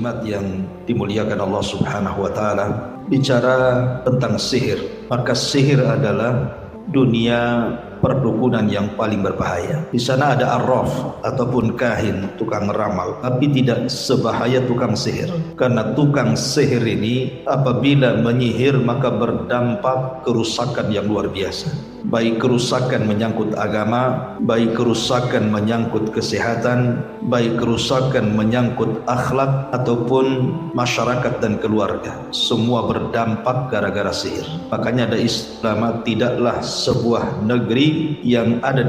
muslimat yang dimuliakan Allah Subhanahu wa taala, bicara tentang sihir, maka sihir adalah dunia perdukunan yang paling berbahaya. Di sana ada arraf ataupun kahin, tukang ramal, tapi tidak sebahaya tukang sihir. Karena tukang sihir ini apabila menyihir maka berdampak kerusakan yang luar biasa. Baik kerusakan menyangkut agama, baik kerusakan menyangkut kesehatan, baik kerusakan menyangkut akhlak ataupun masyarakat dan keluarga. Semua berdampak gara-gara sihir. Makanya ada istilah, tidaklah sebuah negeri yang ada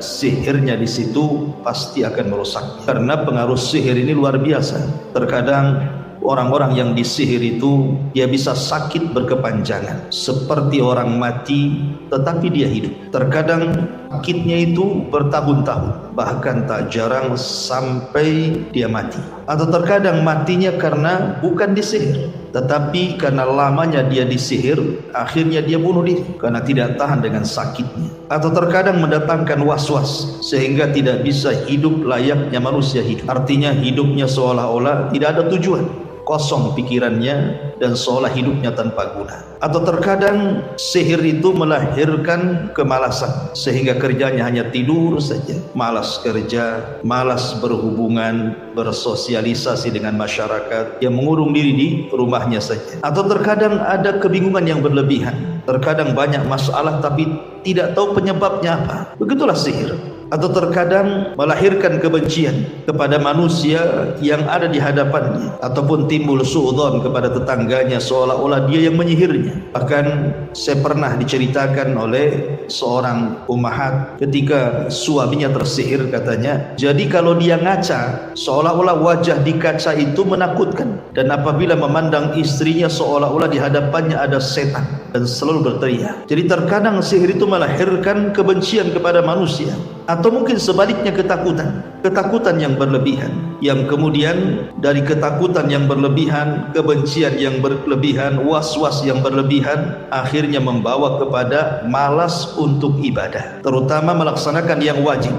sihirnya di situ pasti akan merusak. Karena pengaruh sihir ini luar biasa. Terkadang orang-orang yang disihir itu dia bisa sakit berkepanjangan, seperti orang mati tetapi dia hidup. Terkadang sakitnya itu bertahun-tahun, bahkan tak jarang sampai dia mati. Atau terkadang matinya karena bukan disihir, tetapi karena lamanya dia disihir, akhirnya dia bunuh diri karena tidak tahan dengan sakitnya. Atau terkadang mendatangkan was-was sehingga tidak bisa hidup layaknya manusia hidup. Artinya hidupnya seolah-olah tidak ada tujuan, kosong pikirannya dan seolah hidupnya tanpa guna. Atau terkadang sihir itu melahirkan kemalasan sehingga kerjanya hanya tidur saja, malas kerja, malas berhubungan, bersosialisasi dengan masyarakat, yang mengurung diri di rumahnya saja. Atau terkadang ada kebingungan yang berlebihan, terkadang banyak masalah tapi tidak tahu penyebabnya apa. Begitulah sihir. Atau terkadang melahirkan kebencian kepada manusia yang ada di hadapannya, ataupun timbul suudzon kepada tetangganya seolah-olah dia yang menyihirnya. Bahkan saya pernah diceritakan oleh seorang ummahat ketika suaminya tersihir, katanya, jadi kalau dia ngaca seolah-olah wajah di kaca itu menakutkan, dan apabila memandang istrinya seolah-olah di hadapannya ada setan dan selalu berteriak. Jadi terkadang sihir itu melahirkan kebencian kepada manusia, atau mungkin sebaliknya ketakutan yang berlebihan, yang kemudian dari ketakutan yang berlebihan, kebencian yang berlebihan, was-was yang berlebihan, akhirnya membawa kepada malas untuk ibadah, terutama melaksanakan yang wajib.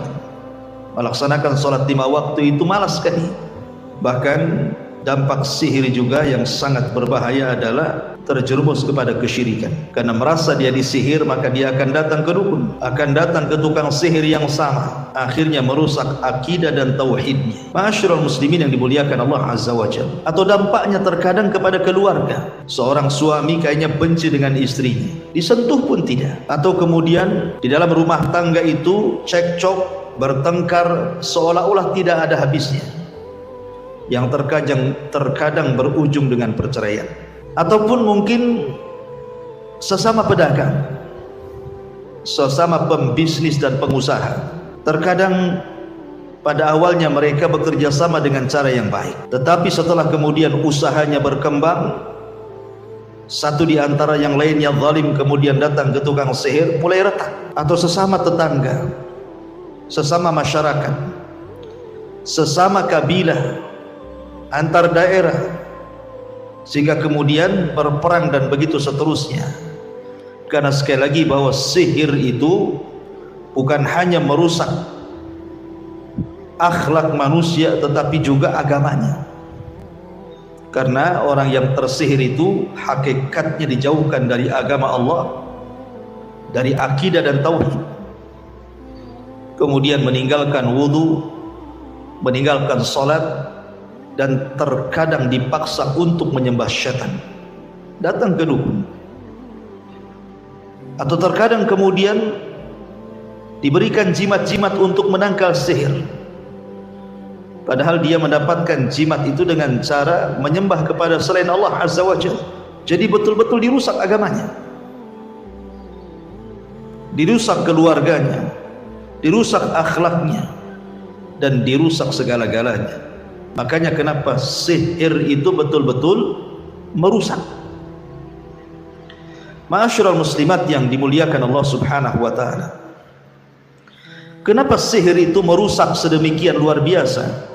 Melaksanakan sholat 5 waktu itu malas sekali. Bahkan dampak sihir juga yang sangat berbahaya adalah terjerumus kepada kesyirikan. Karena merasa dia disihir, maka dia akan datang ke dukun, akan datang ke tukang sihir yang sama, akhirnya merusak akidah dan tauhidnya. Ma'asyiral muslimin yang dimuliakan Allah Azza wa Jalla. Atau dampaknya terkadang kepada keluarga. Seorang suami kayaknya benci dengan istrinya, disentuh pun tidak. Atau kemudian di dalam rumah tangga itu cekcok, bertengkar seolah-olah tidak ada habisnya, yang terkadang berujung dengan perceraian. Ataupun mungkin sesama pedagang, sesama pembisnis dan pengusaha, terkadang pada awalnya mereka bekerja sama dengan cara yang baik, tetapi setelah kemudian usahanya berkembang, satu di antara yang lainnya zalim, kemudian datang ke tukang sihir, mulai retak. Atau sesama tetangga, sesama masyarakat, sesama kabilah, antar daerah, sehingga kemudian berperang dan begitu seterusnya. Karena sekali lagi bahwa sihir itu bukan hanya merusak akhlak manusia, tetapi juga agamanya. Karena orang yang tersihir itu hakikatnya dijauhkan dari agama Allah, dari akidah dan tauhid, kemudian meninggalkan wudu, meninggalkan salat, dan terkadang dipaksa untuk menyembah syaitan, datang ke dukun. Atau terkadang kemudian diberikan jimat-jimat untuk menangkal sihir, padahal dia mendapatkan jimat itu dengan cara menyembah kepada selain Allah Azza wa Jalla. Jadi betul-betul dirusak agamanya, dirusak keluarganya, dirusak akhlaknya, dan dirusak segala-galanya. Makanya kenapa sihir itu betul-betul merusak. Ma'asyiral muslimat yang dimuliakan Allah Subhanahu wa taala. Kenapa sihir itu merusak sedemikian luar biasa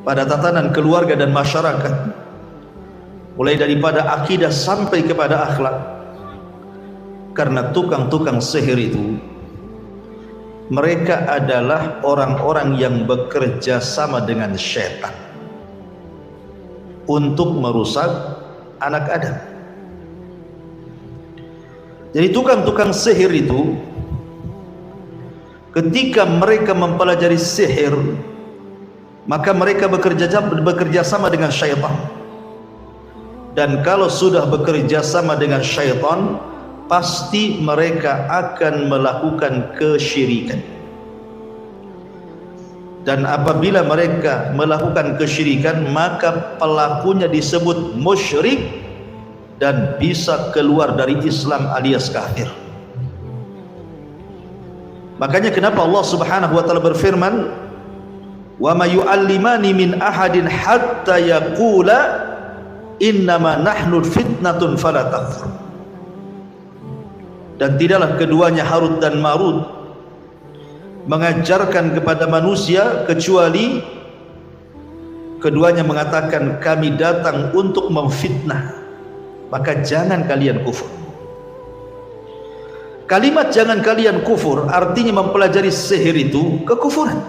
pada tatanan keluarga dan masyarakat, mulai daripada akidah sampai kepada akhlak? Karena tukang-tukang sihir itu mereka adalah orang-orang yang bekerja sama dengan syaitan. untuk merusak anak Adam. Jadi tukang-tukang sihir itu ketika mereka mempelajari sihir, maka mereka bekerja sama dengan syaitan. Dan kalau sudah bekerja sama dengan syaitan, pasti mereka akan melakukan kesyirikan. Dan apabila mereka melakukan kesyirikan, maka pelakunya disebut musyrik dan bisa keluar dari Islam alias kafir. Makanya kenapa Allah Subhanahu wa taala berfirman, "Wa may yu'allimani min ahadin hatta yaqula innama nahnu fitnatun fala takfur." Dan tidaklah keduanya Harut dan Marut mengajarkan kepada manusia kecuali keduanya mengatakan, kami datang untuk memfitnah, maka jangan kalian kufur. Kalimat jangan kalian kufur artinya mempelajari sihir itu kekufuran.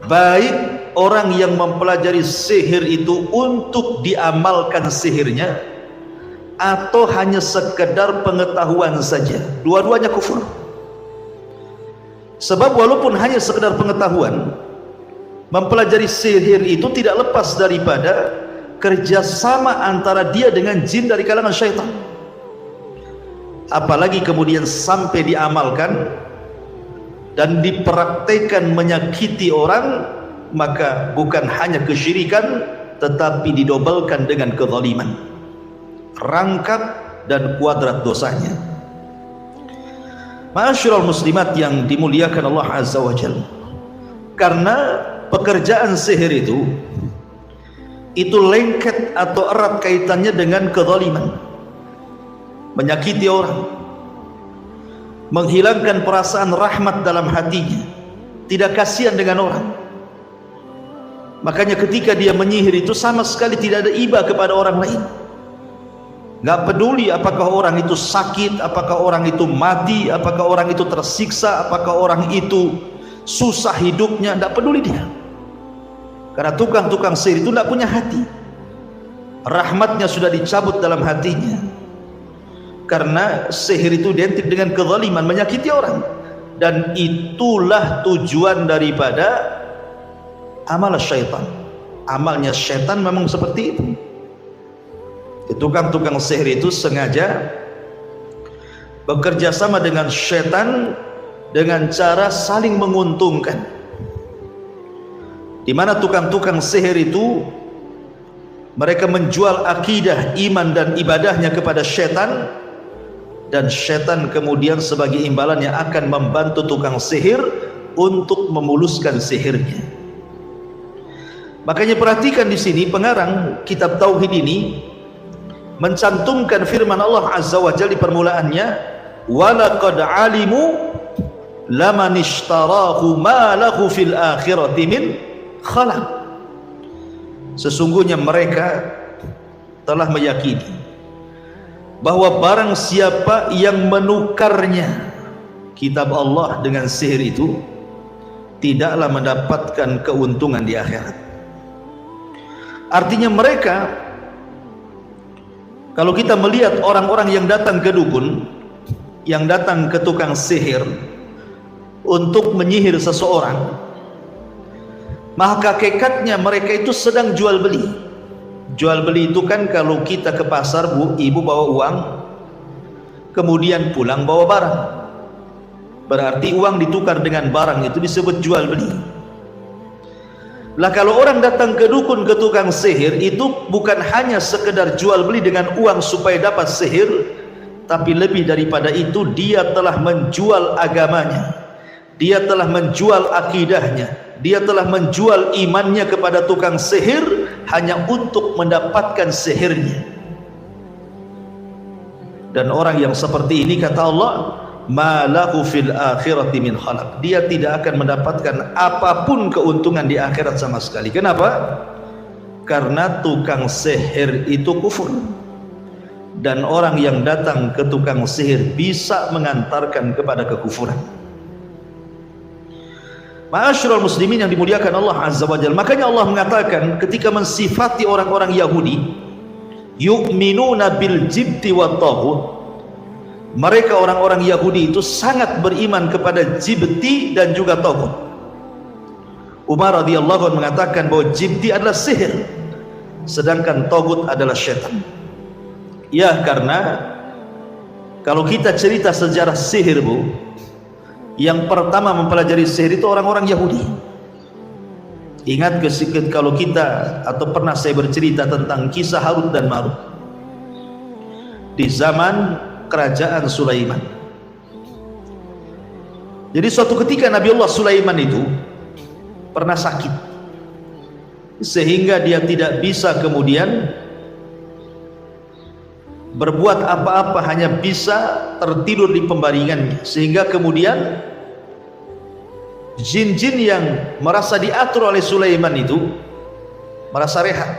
Baik orang yang mempelajari sihir itu untuk diamalkan sihirnya, atau hanya sekedar pengetahuan saja, dua-duanya kufur. Sebab walaupun hanya sekedar pengetahuan, mempelajari sihir itu tidak lepas daripada kerjasama antara dia dengan jin dari kalangan syaitan. Apalagi kemudian sampai diamalkan dan dipraktekkan menyakiti orang, maka bukan hanya kesyirikan, tetapi didobelkan dengan kezaliman, rangkap dan kuadrat dosanya. Ma'asyiral muslimat yang dimuliakan Allah Azza wa Jalla, karena pekerjaan sihir itu lengket atau erat kaitannya dengan kezaliman, menyakiti orang, menghilangkan perasaan rahmat dalam hatinya, tidak kasihan dengan orang. Makanya ketika dia menyihir itu sama sekali tidak ada iba kepada orang lain. Gak peduli apakah orang itu sakit, apakah orang itu mati, apakah orang itu tersiksa, apakah orang itu susah hidupnya, gak peduli dia. Karena tukang-tukang sihir itu gak punya hati. Rahmatnya sudah dicabut dalam hatinya. Karena sihir itu identik dengan kezaliman, menyakiti orang. Dan itulah tujuan daripada amal syaitan. Amalnya syaitan memang seperti itu. Tukang-tukang sihir itu sengaja bekerja sama dengan syaitan dengan cara saling menguntungkan, di mana tukang-tukang sihir itu mereka menjual akidah, iman dan ibadahnya kepada syaitan, dan syaitan kemudian sebagai imbalannya akan membantu tukang sihir untuk memuluskan sihirnya. Makanya perhatikan di sini pengarang kitab tauhid ini mencantumkan firman Allah Azza wa Jalla di permulaannya, walaqad alimu laman ishtarahu ma lahu fil akhirati min khalaq. Sesungguhnya mereka telah meyakini bahwa barang siapa yang menukarnya kitab Allah dengan sihir itu tidaklah mendapatkan keuntungan di akhirat. Artinya mereka, kalau kita melihat orang-orang yang datang ke dukun, yang datang ke tukang sihir untuk menyihir seseorang, maka hakikatnya mereka itu sedang jual beli. Jual beli itu kan kalau kita ke pasar, ibu bawa uang, kemudian pulang bawa barang, berarti uang ditukar dengan barang, itu disebut jual beli. Lah kalau orang datang ke dukun, ke tukang sihir, itu bukan hanya sekedar jual beli dengan uang supaya dapat sihir, tapi lebih daripada itu dia telah menjual agamanya, dia telah menjual akidahnya, dia telah menjual imannya kepada tukang sihir hanya untuk mendapatkan sihirnya. Dan orang yang seperti ini, kata Allah, ma lahu fil akhirati min khalaq, dia tidak akan mendapatkan apapun keuntungan di akhirat sama sekali. Kenapa? Karena tukang sihir itu kufur, dan orang yang datang ke tukang sihir bisa mengantarkan kepada kekufuran. Ma'asyiral muslimin yang dimuliakan Allah Azza wa Jalla, makanya Allah mengatakan ketika mensifati orang-orang Yahudi, yu'minuna bil jibti wat taghut, mereka orang-orang Yahudi itu sangat beriman kepada jibti dan juga taghut. Umar radhiyallahu anhu mengatakan bahwa jibti adalah sihir, sedangkan taghut adalah syaitan. Ya, karena kalau kita cerita sejarah sihir, Bu, yang pertama mempelajari sihir itu orang-orang Yahudi. Ingat kalau kita atau pernah saya bercerita tentang kisah Harut dan Marut di zaman kerajaan Sulaiman. Jadi suatu ketika Nabi Allah Sulaiman itu pernah sakit, sehingga dia tidak bisa kemudian berbuat apa-apa, hanya bisa tertidur di pembaringannya, sehingga kemudian jin-jin yang merasa diatur oleh Sulaiman itu merasa rehat,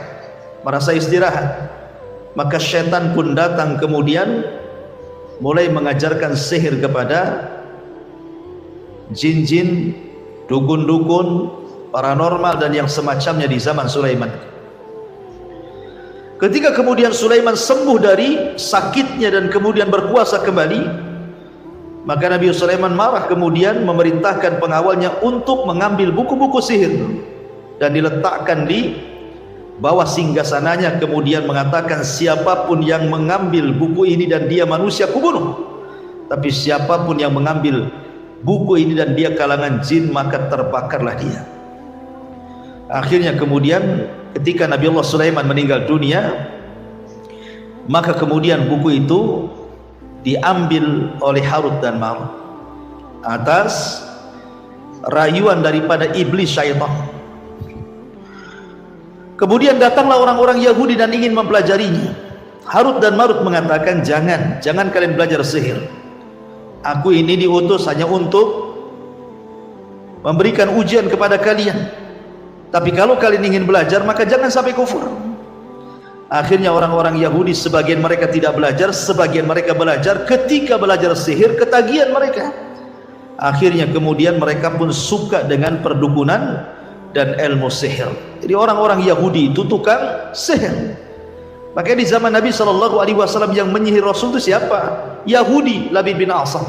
merasa istirahat. Maka syaitan pun datang kemudian mulai mengajarkan sihir kepada jin-jin, dukun-dukun, paranormal dan yang semacamnya di zaman Sulaiman. Ketika kemudian Sulaiman sembuh dari sakitnya dan kemudian berkuasa kembali, maka Nabi Sulaiman marah, kemudian memerintahkan pengawalnya untuk mengambil buku-buku sihir dan diletakkan di bawah singgasananya, kemudian mengatakan, siapapun yang mengambil buku ini dan dia manusia kubunuh, tapi siapapun yang mengambil buku ini dan dia kalangan jin maka terbakarlah dia. Akhirnya kemudian ketika Nabi Allah Sulaiman meninggal dunia, maka kemudian buku itu diambil oleh Harut dan Marut atas rayuan daripada iblis syaitan. Kemudian datanglah orang-orang Yahudi dan ingin mempelajarinya. Harut dan Marut mengatakan, jangan kalian belajar sihir. Aku ini diutus hanya untuk memberikan ujian kepada kalian. Tapi kalau kalian ingin belajar, maka jangan sampai kufur. Akhirnya orang-orang Yahudi, sebagian mereka tidak belajar, sebagian mereka belajar. Ketika belajar sihir, ketagihan mereka. Akhirnya kemudian mereka pun suka dengan perdukunan dan ilmu sihir. Jadi orang-orang Yahudi itu tukang sihir. Makanya di zaman Nabi SAW yang menyihir Rasul itu siapa? Yahudi, Labid bin Asam.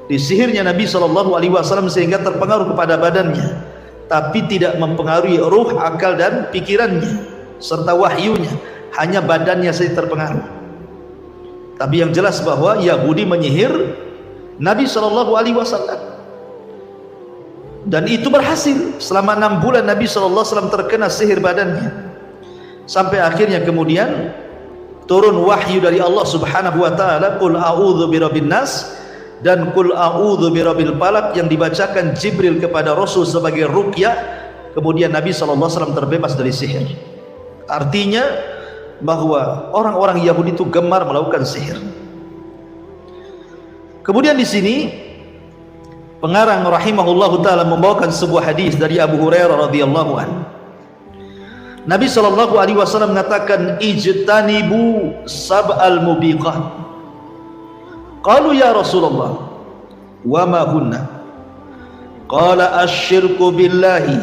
Disihirnya Nabi SAW sehingga terpengaruh kepada badannya, tapi tidak mempengaruhi ruh, akal dan pikirannya serta wahyunya, hanya badannya saja terpengaruh. Tapi yang jelas bahwa Yahudi menyihir Nabi SAW, dan itu berhasil. Selama 6 bulan Nabi SAW terkena sihir badannya, sampai akhirnya kemudian turun wahyu dari Allah Subhanahu wa taala, qul a'udzu birabbin nas dan qul a'udzu birabbil falaq, yang dibacakan Jibril kepada Rasul sebagai ruqyah. Kemudian Nabi SAW terbebas dari sihir. Artinya bahwa orang-orang Yahudi itu gemar melakukan sihir. Kemudian di sini pengarang rahimahullahu taala membawakan sebuah hadis dari Abu Hurairah radhiyallahu anhu. Nabi SAW mengatakan, ijtanibu sab'al mubiqat. Qalu ya Rasulullah, wa ma hunna? Qala asyirku billahi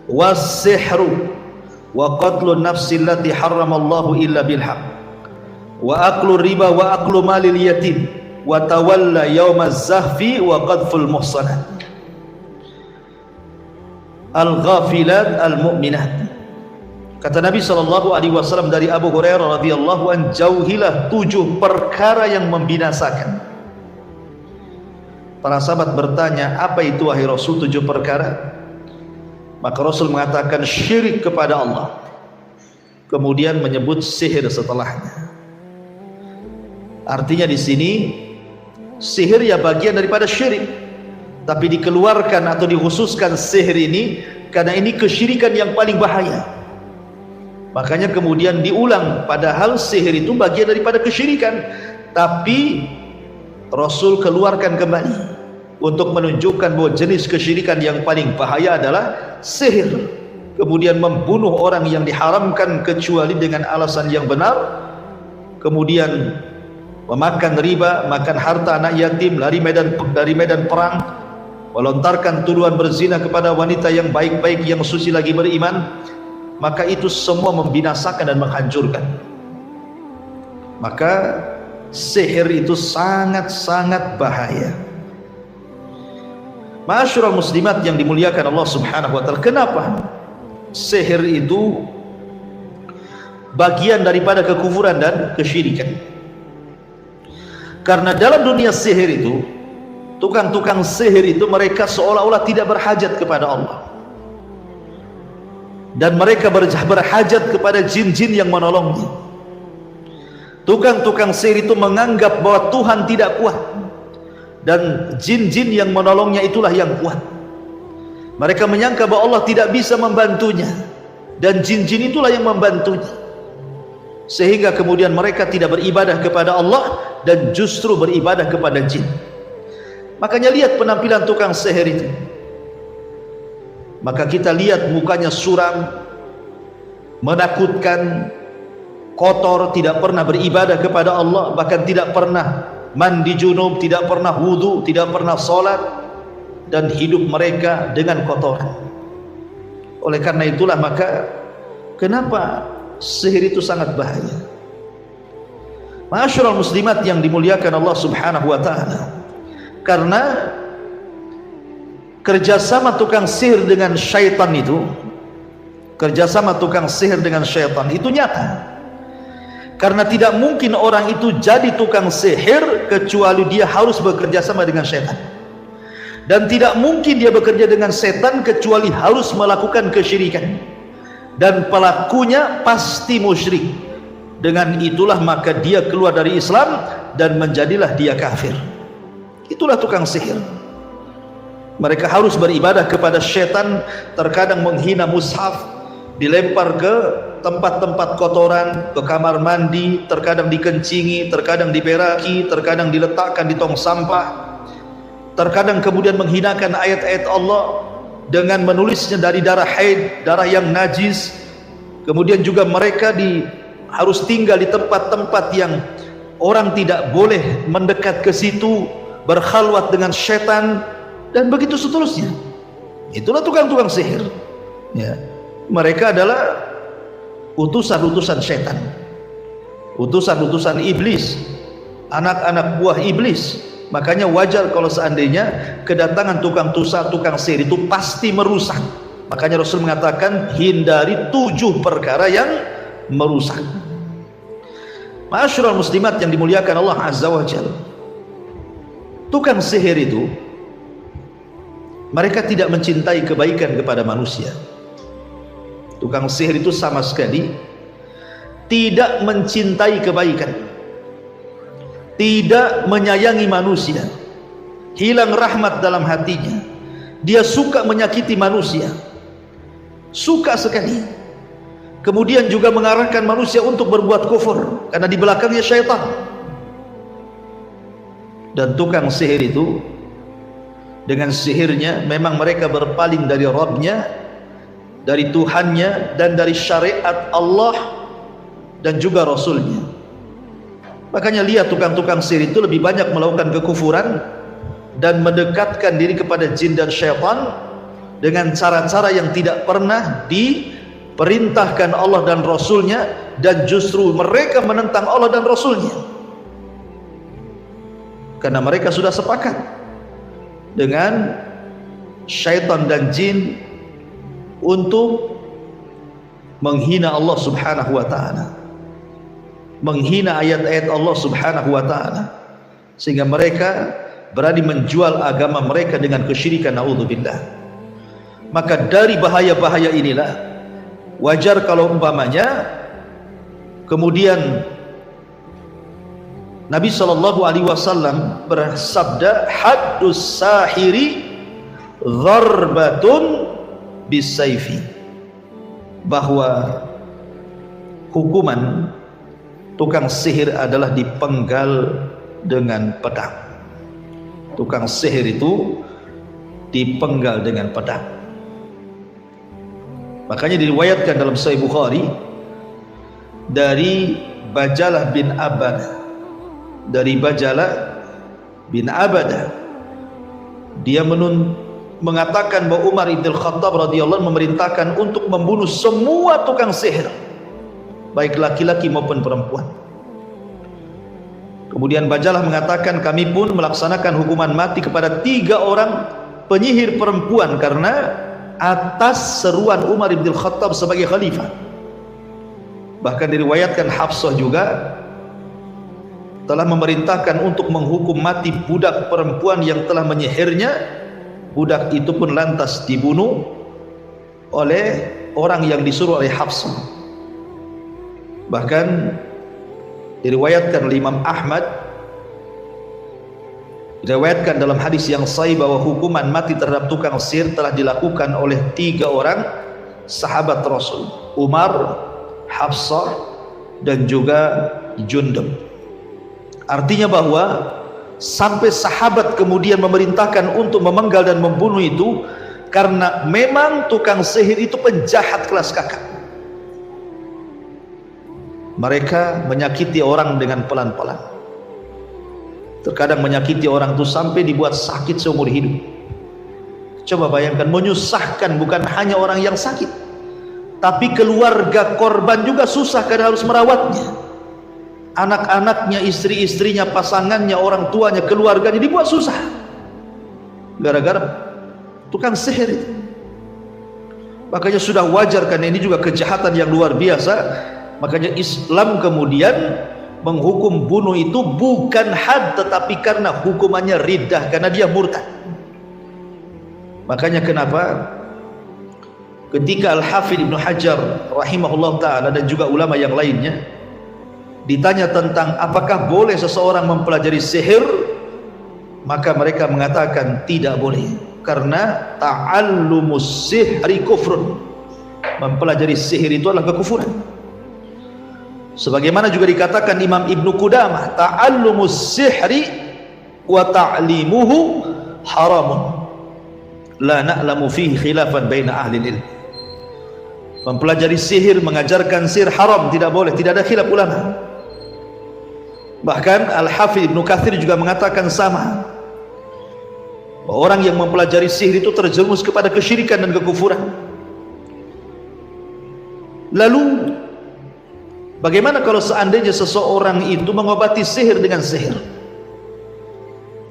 was-sihru wa qatlun nafsi allati harramallahu illa bilhaq wa aklu riba wa aklu malil yatim wa tawalla yawmaz zahfi wa qadful muhsanat al-ghafilat al-mu'minat. Kata Nabi SAW dari Abu Hurairah radhiyallahu an, jauhilah 7 perkara yang membinasakan. Para sahabat bertanya, apa itu wahai Rasul 7 perkara? Maka Rasul mengatakan syirik kepada Allah, kemudian menyebut sihir setelahnya. Artinya di sini sihir ya bagian daripada syirik, tapi dikeluarkan atau dikhususkan sihir ini karena ini kesyirikan yang paling bahaya. Makanya kemudian diulang, padahal sihir itu bagian daripada kesyirikan, tapi Rasul keluarkan kembali untuk menunjukkan bahwa jenis kesyirikan yang paling bahaya adalah sihir. Kemudian membunuh orang yang diharamkan kecuali dengan alasan yang benar, kemudian memakan riba, makan harta anak yatim, dari medan perang, melontarkan tuduhan berzina kepada wanita yang baik-baik, yang suci lagi beriman, maka itu semua membinasakan dan menghancurkan. Maka sihir itu sangat-sangat bahaya. Ma'asyiral muslimat yang dimuliakan Allah Subhanahu wa taala, kenapa sihir itu bagian daripada kekufuran dan kesyirikan? Karena dalam dunia sihir itu, tukang-tukang sihir itu mereka seolah-olah tidak berhajat kepada Allah, dan mereka berhajat kepada jin-jin yang menolongnya. Tukang-tukang sihir itu menganggap bahwa Tuhan tidak kuat, dan jin-jin yang menolongnya itulah yang kuat. Mereka menyangka bahwa Allah tidak bisa membantunya, dan jin-jin itulah yang membantunya, sehingga kemudian mereka tidak beribadah kepada Allah dan justru beribadah kepada jin. Makanya lihat penampilan tukang sihir itu, maka kita lihat mukanya suram, menakutkan, kotor, tidak pernah beribadah kepada Allah, bahkan tidak pernah mandi junub, tidak pernah wudu, tidak pernah sholat, dan hidup mereka dengan kotoran. Oleh karena itulah maka kenapa sihir itu sangat bahaya. Ma'asyiral muslimat yang dimuliakan Allah Subhanahu wa taala, karena kerjasama tukang sihir dengan syaitan itu, kerjasama tukang sihir dengan syaitan itu nyata. Karena tidak mungkin orang itu jadi tukang sihir kecuali dia harus bekerja sama dengan syaitan, dan tidak mungkin dia bekerja dengan setan kecuali harus melakukan kesyirikan, dan pelakunya pasti musyrik. Dengan itulah maka dia keluar dari Islam dan menjadilah dia kafir. Itulah tukang sihir. Mereka harus beribadah kepada syaitan, terkadang menghina mushaf, dilempar ke tempat-tempat kotoran, ke kamar mandi, terkadang dikencingi, terkadang diberaki, terkadang diletakkan di tong sampah, terkadang kemudian menghinakan ayat-ayat Allah dengan menulisnya dari darah haid, darah yang najis. Kemudian juga mereka harus tinggal di tempat-tempat yang orang tidak boleh mendekat ke situ, berkhalwat dengan syaitan, dan begitu seterusnya. Itulah tukang-tukang sihir, ya. Mereka adalah utusan-utusan syaitan, utusan-utusan iblis, anak-anak buah iblis. Makanya wajar kalau seandainya kedatangan tukang sihir itu pasti merusak. Makanya Rasul mengatakan hindari 7 perkara yang merusak. Ma'asyiral muslimat yang dimuliakan Allah Azza wa Jalla, tukang sihir itu mereka tidak mencintai kebaikan kepada manusia. Tukang sihir itu sama sekali tidak mencintai kebaikan, tidak menyayangi manusia, hilang rahmat dalam hatinya. Dia suka menyakiti manusia, suka sekali. Kemudian juga mengarahkan manusia untuk berbuat kufur, karena di belakangnya syaitan. Dan tukang sihir itu dengan sihirnya memang mereka berpaling dari Rabbnya, dari Tuhannya, dan dari syariat Allah dan juga Rasulnya. Makanya lihat tukang-tukang sihir itu lebih banyak melakukan kekufuran dan mendekatkan diri kepada jin dan syaitan dengan cara-cara yang tidak pernah diperintahkan Allah dan Rasulnya, dan justru mereka menentang Allah dan Rasulnya karena mereka sudah sepakat dengan syaitan dan jin untuk menghina Allah Subhanahu wa ta'ala, menghina ayat-ayat Allah Subhanahu wa ta'ala, sehingga mereka berani menjual agama mereka dengan kesyirikan. Naudzubillah. Maka dari bahaya-bahaya inilah wajar kalau umpamanya kemudian Nabi SAW bersabda, haddus sahiri dharbatun bisayfi, bahwa hukuman tukang sihir adalah dipenggal dengan pedang. Tukang sihir itu dipenggal dengan pedang. Makanya diriwayatkan dalam Sahih Bukhari dari Bajalah bin Abadah, dari Bajalah bin Abadah, dia mengatakan bahwa Umar ibn Khattab radhiyallahu anhu memerintahkan untuk membunuh semua tukang sihir, baik laki-laki maupun perempuan. Kemudian Bajalah mengatakan, kami pun melaksanakan hukuman mati kepada 3 orang penyihir perempuan karena atas seruan Umar ibn Khattab sebagai khalifah. Bahkan diriwayatkan Hafsah juga telah memerintahkan untuk menghukum mati budak perempuan yang telah menyihirnya. Budak itu pun lantas dibunuh oleh orang yang disuruh oleh Hafsah. Bahkan diriwayatkan oleh Imam Ahmad, diriwayatkan dalam hadis yang sahih bahwa hukuman mati terhadap tukang sihir telah dilakukan oleh 3 orang sahabat Rasul, Umar, Hafsah, dan juga Jundub. Artinya bahwa sampai sahabat kemudian memerintahkan untuk memenggal dan membunuh itu karena memang tukang sihir itu penjahat kelas kakap. Mereka menyakiti orang dengan pelan-pelan. Terkadang menyakiti orang itu sampai dibuat sakit seumur hidup. Coba bayangkan, menyusahkan bukan hanya orang yang sakit, tapi keluarga korban juga susah karena harus merawatnya. Anak-anaknya, istri-istrinya, pasangannya, orang tuanya, keluarganya dibuat susah gara-gara tukang sihir itu. Makanya sudah wajar, karena ini juga kejahatan yang luar biasa. Makanya Islam kemudian menghukum bunuh itu bukan had, tetapi karena hukumannya riddah, karena dia murtad. Makanya kenapa ketika Al-Hafidh Ibnu Hajar rahimahullah ta'ala dan juga ulama yang lainnya ditanya tentang apakah boleh seseorang mempelajari sihir, maka mereka mengatakan tidak boleh, karena ta'allumus sihri kufrun, mempelajari sihir itu adalah kekufuran. Sebagaimana juga dikatakan Imam Ibnu Qudamah, ta'allumus sihri wa ta'limuhu haramun la na'lamu fihi khilafan baina ahli ilm. Mempelajari sihir, mengajarkan sihir haram, tidak boleh, tidak ada khilaf ulama. Bahkan Al-Hafidh Ibnu Katsir juga mengatakan sama, bahwa orang yang mempelajari sihir itu terjerumus kepada kesyirikan dan kekufuran. Lalu bagaimana kalau seandainya seseorang itu mengobati sihir dengan sihir?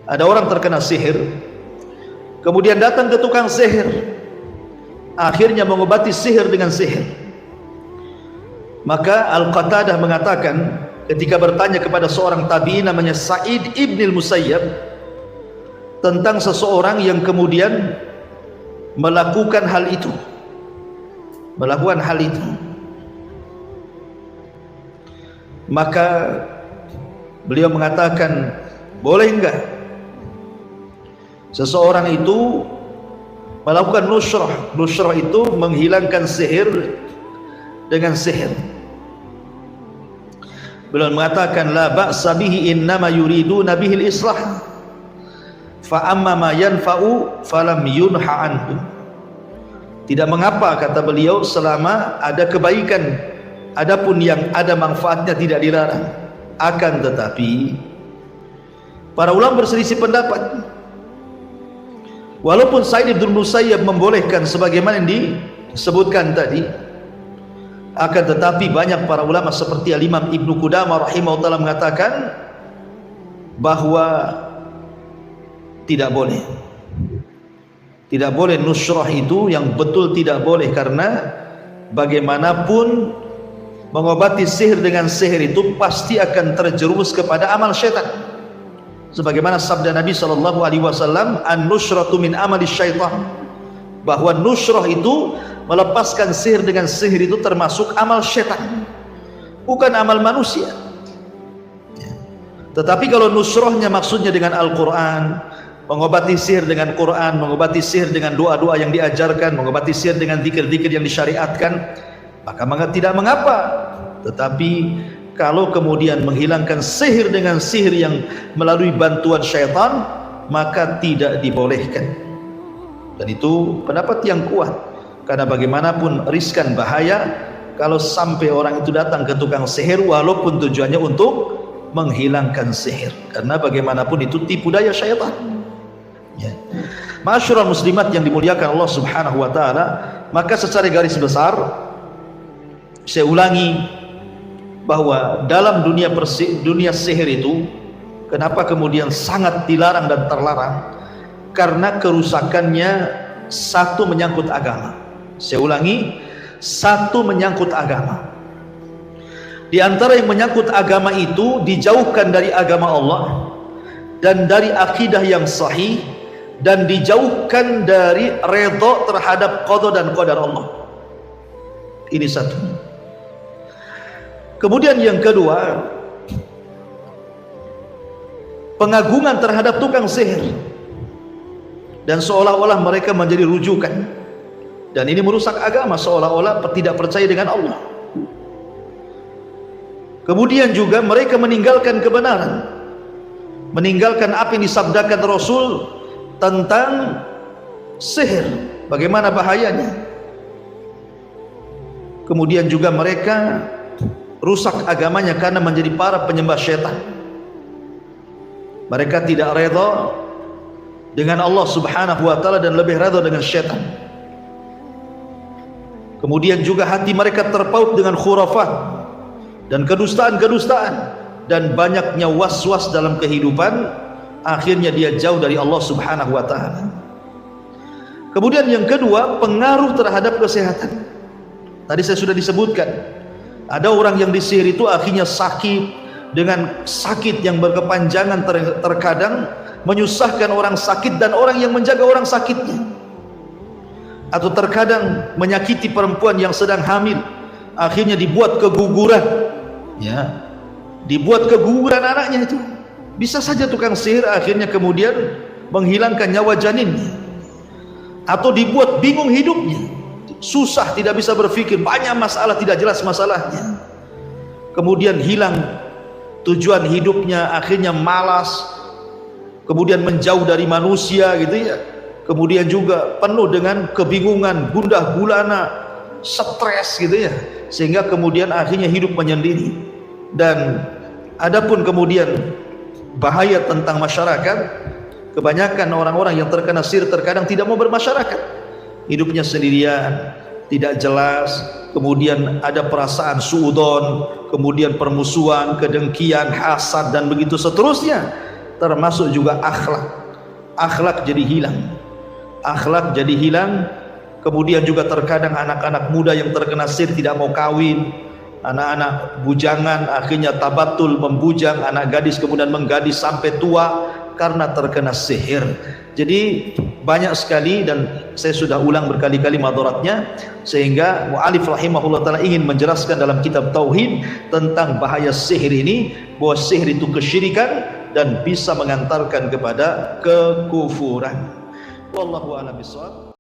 Ada orang terkena sihir, kemudian datang ke tukang sihir, akhirnya mengobati sihir dengan sihir. Maka Al-Qatadah mengatakan ketika bertanya kepada seorang tabi'in namanya Sa'id ibn al-Musayyab tentang seseorang yang kemudian melakukan hal itu, maka beliau mengatakan, boleh enggak seseorang itu melakukan nusrah? Nusrah itu menghilangkan sihir dengan sihir. Beliau mengatakan, la ba'sa bihi innama yuriduna bihil islah fa amma ma yanfa'u falam yunha anhu. Tidak mengapa, kata beliau, selama ada kebaikan, adapun yang ada manfaatnya tidak dilarang. Akan tetapi para ulama berselisih pendapat. Walaupun Sa'id bin Musayyab membolehkan sebagaimana yang disebutkan tadi, akan tetapi banyak para ulama seperti Al-Imam Ibnu Qudamah rahimahullah mengatakan bahwa tidak boleh nusrah itu, yang betul tidak boleh, karena bagaimanapun mengobati sihir dengan sihir itu pasti akan terjerumus kepada amal syaitan. Sebagaimana sabda Nabi SAW, an-nusratu min amali syaitan, bahwa nusrah itu, melepaskan sihir dengan sihir itu termasuk amal syaitan, bukan amal manusia. Tetapi kalau nusrahnya maksudnya dengan Al-Quran, mengobati sihir dengan Quran, mengobati sihir dengan doa-doa yang diajarkan, mengobati sihir dengan zikir-zikir yang disyariatkan, maka tidak mengapa. Tetapi kalau kemudian menghilangkan sihir dengan sihir yang melalui bantuan syaitan, maka tidak dibolehkan. Dan itu pendapat yang kuat, karena bagaimanapun riskan, bahaya kalau sampai orang itu datang ke tukang sihir walaupun tujuannya untuk menghilangkan sihir, karena bagaimanapun itu tipu daya syaitan ya. Ma'asyiral muslimat yang dimuliakan Allah Subhanahu wa taala, maka secara garis besar saya ulangi bahwa dalam dunia sihir itu, kenapa kemudian sangat dilarang dan terlarang? Karena kerusakannya satu menyangkut agama. Saya ulangi, satu menyangkut agama. Di antara yang menyangkut agama itu dijauhkan dari agama Allah dan dari akidah yang sahih, dan dijauhkan dari redha terhadap qada dan qadar Allah. Ini satu. Kemudian yang kedua, pengagungan terhadap tukang sihir, dan seolah-olah mereka menjadi rujukan, dan ini merusak agama, seolah-olah tidak percaya dengan Allah. Kemudian juga mereka meninggalkan kebenaran, meninggalkan apa yang disabdakan Rasul tentang sihir, bagaimana bahayanya. Kemudian juga mereka rusak agamanya karena menjadi para penyembah syaitan. Mereka tidak redha dengan Allah Subhanahu wa taala dan lebih redha dengan syaitan. Kemudian juga hati mereka terpaut dengan khurafat dan kedustaan-kedustaan, dan banyaknya was-was dalam kehidupan, akhirnya dia jauh dari Allah Subhanahu wa taala. Kemudian yang kedua, pengaruh terhadap kesehatan. Tadi saya sudah disebutkan, ada orang yang disihir itu akhirnya sakit dengan sakit yang berkepanjangan, terkadang menyusahkan orang sakit dan orang yang menjaga orang sakitnya, atau terkadang menyakiti perempuan yang sedang hamil, akhirnya dibuat keguguran, ya, dibuat keguguran anaknya itu. Bisa saja tukang sihir akhirnya kemudian menghilangkan nyawa janinnya, atau dibuat bingung hidupnya, susah, tidak bisa berpikir, banyak masalah, tidak jelas masalahnya, kemudian hilang tujuan hidupnya, akhirnya malas, kemudian menjauh dari manusia gitu ya. Kemudian juga penuh dengan kebingungan, gundah gulana, stres gitu ya, sehingga kemudian akhirnya hidup menyendiri. Dan adapun kemudian bahaya tentang masyarakat, kebanyakan orang-orang yang terkena sihir terkadang tidak mau bermasyarakat, hidupnya sendirian, tidak jelas, kemudian ada perasaan suudon, kemudian permusuhan, kedengkian, hasad, dan begitu seterusnya. Termasuk juga akhlak jadi hilang, akhlak jadi hilang. Kemudian juga terkadang anak-anak muda yang terkena sihir tidak mau kawin, anak-anak bujangan akhirnya tabatul, membujang, anak gadis kemudian menggadis sampai tua karena terkena sihir. Jadi banyak sekali, dan saya sudah ulang berkali-kali madaratnya, sehingga mu'alif rahimahullah ta'ala ingin menjelaskan dalam kitab Tauhid tentang bahaya sihir ini, bahwa sihir itu kesyirikan dan bisa mengantarkan kepada kekufuran. Wallahu a'lam bishawab.